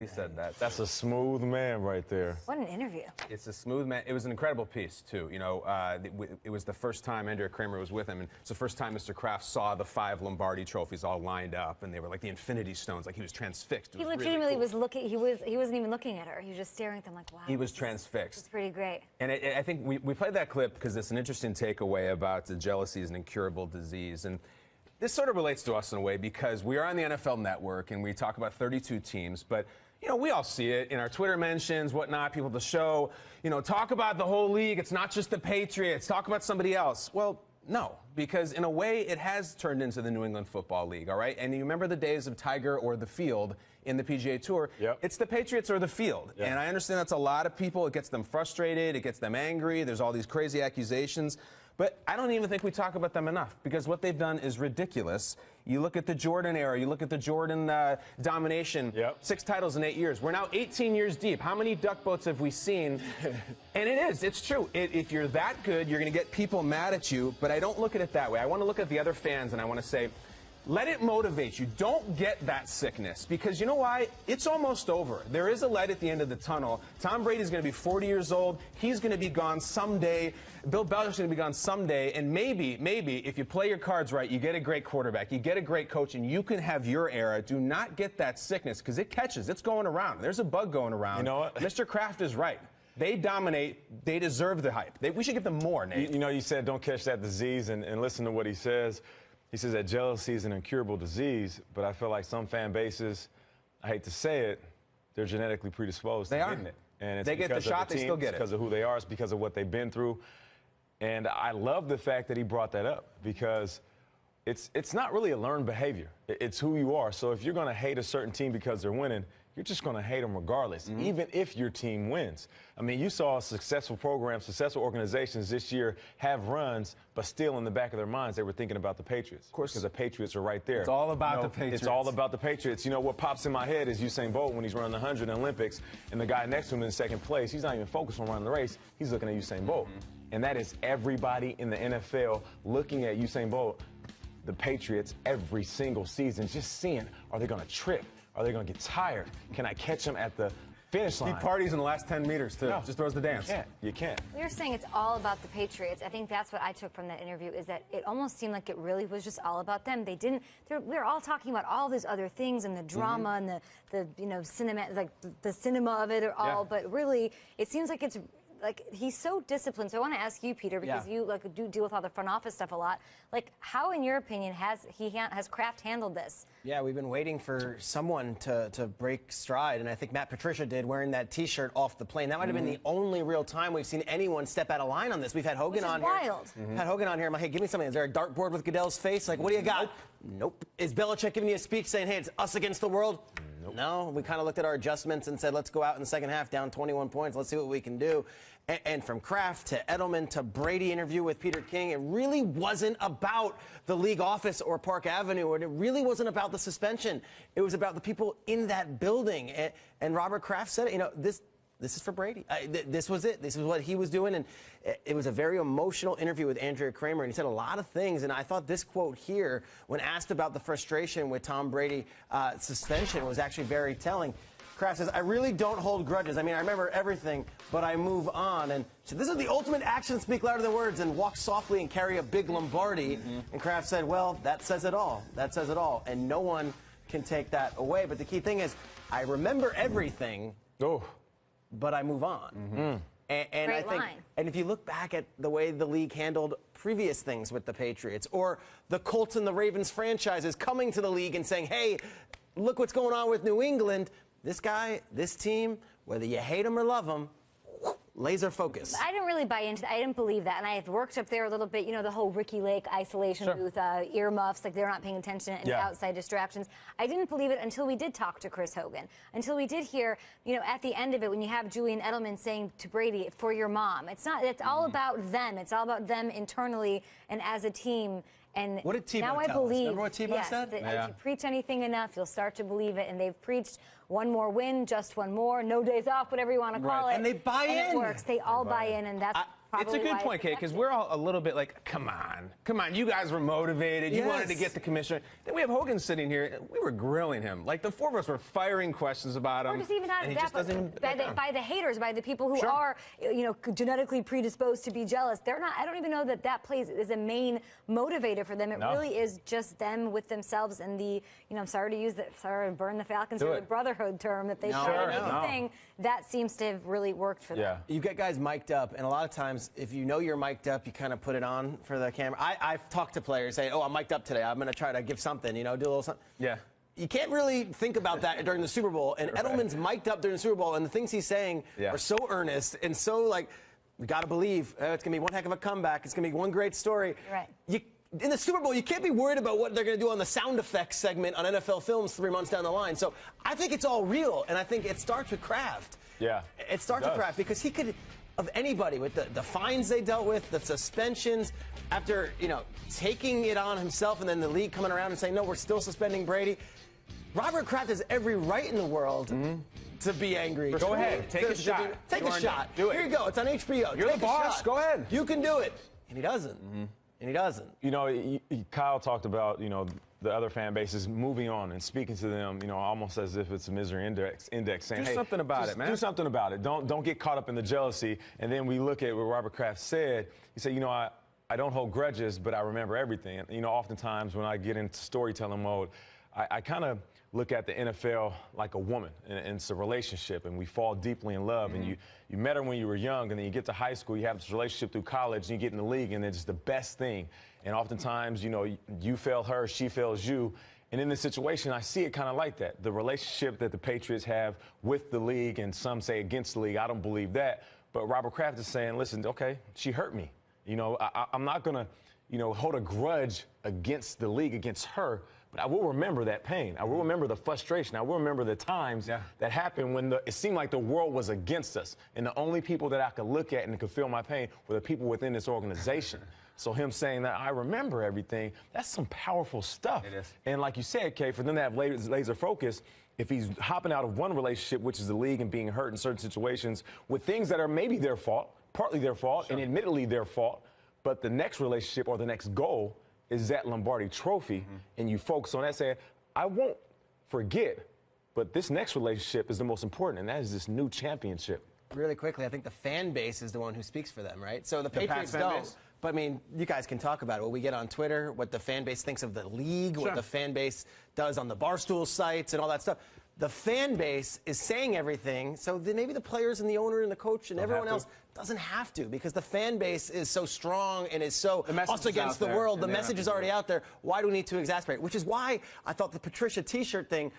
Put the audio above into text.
He said that. That's a smooth man right there. What an interview. It's a smooth man. It was an incredible piece, too. You know, it was the first time Andrea Kramer was with him, and it's the first time Mr. Kraft saw the 5 Lombardi trophies all lined up, and they were like the Infinity Stones. Like, he was transfixed. He legitimately was looking. He wasn't even looking at her. He was just staring at them like, wow. He was transfixed. It's pretty great. And I think we played that clip because it's an interesting takeaway about the jealousy is an incurable disease. And this sort of relates to us in a way because we are on the NFL Network, and we talk about 32 teams, but you know, we all see it in our Twitter mentions, whatnot, people at the show, you know, talk about the whole league. It's not just the Patriots. Talk about somebody else. Well, no, because in a way it has turned into the New England Football League, all right? And you remember the days of Tiger or the field in the PGA Tour. Yep. It's the Patriots or the field. Yep. And I understand that's a lot of people. It gets them frustrated. It gets them angry. There's all these crazy accusations. But I don't even think we talk about them enough because what they've done is ridiculous. You look at the Jordan era. You look at the Jordan domination. Yep. 6 titles in 8 years. We're now 18 years deep. How many duck boats have we seen? And it's true. If you're that good, you're going to get people mad at you. But I don't look at it that way. I want to look at the other fans, and I want to say, let it motivate you. Don't get that sickness because you know why? It's almost over. There is a light at the end of the tunnel. Tom Brady's going to be 40 years old. He's going to be gone someday. Bill Belichick's going to be gone someday. And maybe, if you play your cards right, you get a great quarterback, you get a great coach, and you can have your era. Do not get that sickness because it catches. It's going around. There's a bug going around. You know what? Mr. Kraft is right. They dominate. They deserve the hype. We should give them more, Nate. You know, you said don't catch that disease, and listen to what he says. He says that jealousy is an incurable disease, but I feel like some fan bases, I hate to say it, they're genetically predisposed to getting it. And it's they get the shot, they still get it. Because of who they are, it's because of what they've been through. And I love the fact that he brought that up because it's not really a learned behavior. It's who you are. So if you're going to hate a certain team because they're winning, you're just going to hate them regardless, even if your team wins. I mean, you saw successful programs, successful organizations this year have runs, but still in the back of their minds, they were thinking about the Patriots. Of course. Because the Patriots are right there. It's all about the Patriots. It's all about the Patriots. You know, what pops in my head is Usain Bolt when he's running the 100 in the Olympics, and the guy next to him in second place, he's not even focused on running the race. He's looking at Usain Bolt. And that is everybody in the NFL looking at Usain Bolt, the Patriots, every single season, just seeing, are they going to trip? Are they going to get tired? Can I catch them at the finish line? He parties in the last 10 meters, too. No, just throws the dance. You can't. You're saying it's all about the Patriots. I think that's what I took from that interview is that it almost seemed like it really was just all about them. They're all talking about all these other things and the drama and the you know, cinema, like the cinema of it all. But really, it seems like it's like he's so disciplined. So I want to ask you, Peter, because you like do deal with all the front office stuff a lot. Like, how, in your opinion, has Kraft handled this? Yeah, we've been waiting for someone to break stride, and I think Matt Patricia did, wearing that T-shirt off the plane. That might have been the only real time we've seen anyone step out of line on this. We've had Hogan on here. Wild. Had Hogan on here. I'm like, hey, give me something. Is there a dartboard with Goodell's face? Like, what do you got? Nope. Is Belichick giving you a speech saying, hey, it's us against the world? Nope. No. We kind of looked at our adjustments and said, let's go out in the second half, down 21 points. Let's see what we can do. And from Kraft to Edelman to Brady interview with Peter King, it really wasn't about the league office or Park Avenue, and it really wasn't about the suspension. It was about the people in that building. And Robert Kraft said, you know, this is for Brady. This was it. This is what he was doing. And it was a very emotional interview with Andrea Kramer, and he said a lot of things. And I thought this quote here, when asked about the frustration with Tom Brady suspension, was actually very telling. Kraft says, I really don't hold grudges. I mean, I remember everything, but I move on. And so this is the ultimate actions speak louder than words, and walk softly and carry a big Lombardi. And Kraft said, well, that says it all. That says it all. And no one can take that away. But the key thing is, I remember everything, but I move on. And I think, and if you look back at the way the league handled previous things with the Patriots, or the Colts and the Ravens franchises coming to the league and saying, hey, look what's going on with New England. This guy, this team, whether you hate him or love him, laser focus. I didn't really buy into that. I didn't believe that. And I had worked up there a little bit, you know, the whole Ricky Lake isolation booth, earmuffs, like they're not paying attention, and outside distractions. I didn't believe it until we did talk to Chris Hogan, until we did hear, you know, at the end of it, when you have Julian Edelman saying to Brady, for your mom. It's all about them. It's all about them internally and as a team. And what did Tebow now I tell us? believe, Remember what Tebow said? If you preach anything enough, you'll start to believe it. And they've preached one more win, just one more, no days off, whatever you want to call it. And they buy in. And it works. They all buy in, and that's It's a good point, Kate, because we're all a little bit like, come on, you guys were motivated. You wanted to get the commissioner. Then we have Hogan sitting here, and we were grilling him. Like, the four of us were firing questions about him. Or just even not and he that, just doesn't by the haters, by the people who are, genetically predisposed to be jealous. They're not. I don't even know that plays is a main motivator for them. It really is just them with themselves and the, I'm sorry to burn the Falcons or the brotherhood term that they try to make a thing. That seems to have really worked for them. You get guys mic'd up, and a lot of times, if you know you're mic'd up, you kind of put it on for the camera. I've talked to players, say, oh, I'm mic'd up today. I'm going to try to give something, do a little something. Yeah. You can't really think about that during the Super Bowl. And Edelman's mic'd up during the Super Bowl, and the things he's saying are so earnest and so, like, we got to believe it's going to be one heck of a comeback. It's going to be one great story. Right. In the Super Bowl, you can't be worried about what they're going to do on the sound effects segment on NFL Films 3 months down the line. So I think it's all real, and I think it starts with Kraft. Yeah. It starts with Kraft because he could, of anybody, with the fines they dealt with, the suspensions, after, taking it on himself and then the league coming around and saying, no, we're still suspending Brady. Robert Kraft has every right in the world to be angry. Go ahead. Take a shot. Take a shot. Do it. Here you go. It's on HBO. You're the boss. Go ahead. You can do it. And he doesn't. And he doesn't. Kyle talked about, the other fan bases moving on and speaking to them, almost as if it's a misery index saying, do hey, something about it, man. Do something about it. Don't get caught up in the jealousy. And then we look at what Robert Kraft said. He said, I don't hold grudges, but I remember everything. And, oftentimes when I get into storytelling mode, I kind of look at the NFL like a woman, and it's a relationship, and we fall deeply in love. And you met her when you were young, and then you get to high school, you have this relationship through college, and you get in the league, and it's the best thing. And oftentimes, you fail her, she fails you. And in this situation, I see it kind of like that. The relationship that the Patriots have with the league, and some say against the league, I don't believe that. But Robert Kraft is saying, listen, okay, she hurt me. I'm not going to, hold a grudge against the league, against her. But I will remember that pain. I will remember the frustration. I will remember the times that happened when it seemed like the world was against us. And the only people that I could look at and could feel my pain were the people within this organization. So him saying that I remember everything, that's some powerful stuff. It is. And like you said, Kay, for them to have laser focus, if he's hopping out of one relationship, which is the league, and being hurt in certain situations with things that are maybe their fault, partly their fault, and admittedly their fault, but the next relationship or the next goal is that Lombardi trophy, and you focus on that, saying, I won't forget, but this next relationship is the most important, and that is this new championship. Really quickly, I think the fan base is the one who speaks for them, right? So the Patriots don't. But, you guys can talk about it. What we get on Twitter, what the fan base thinks of the league, what the fan base does on the Barstool sites and all that stuff. The fan base is saying everything, so then maybe the players and the owner and the coach and everyone else doesn't have to, because the fan base is so strong and is so us against the world. The message is already out there. Why do we need to exasperate? Which is why I thought the Patricia T-shirt thing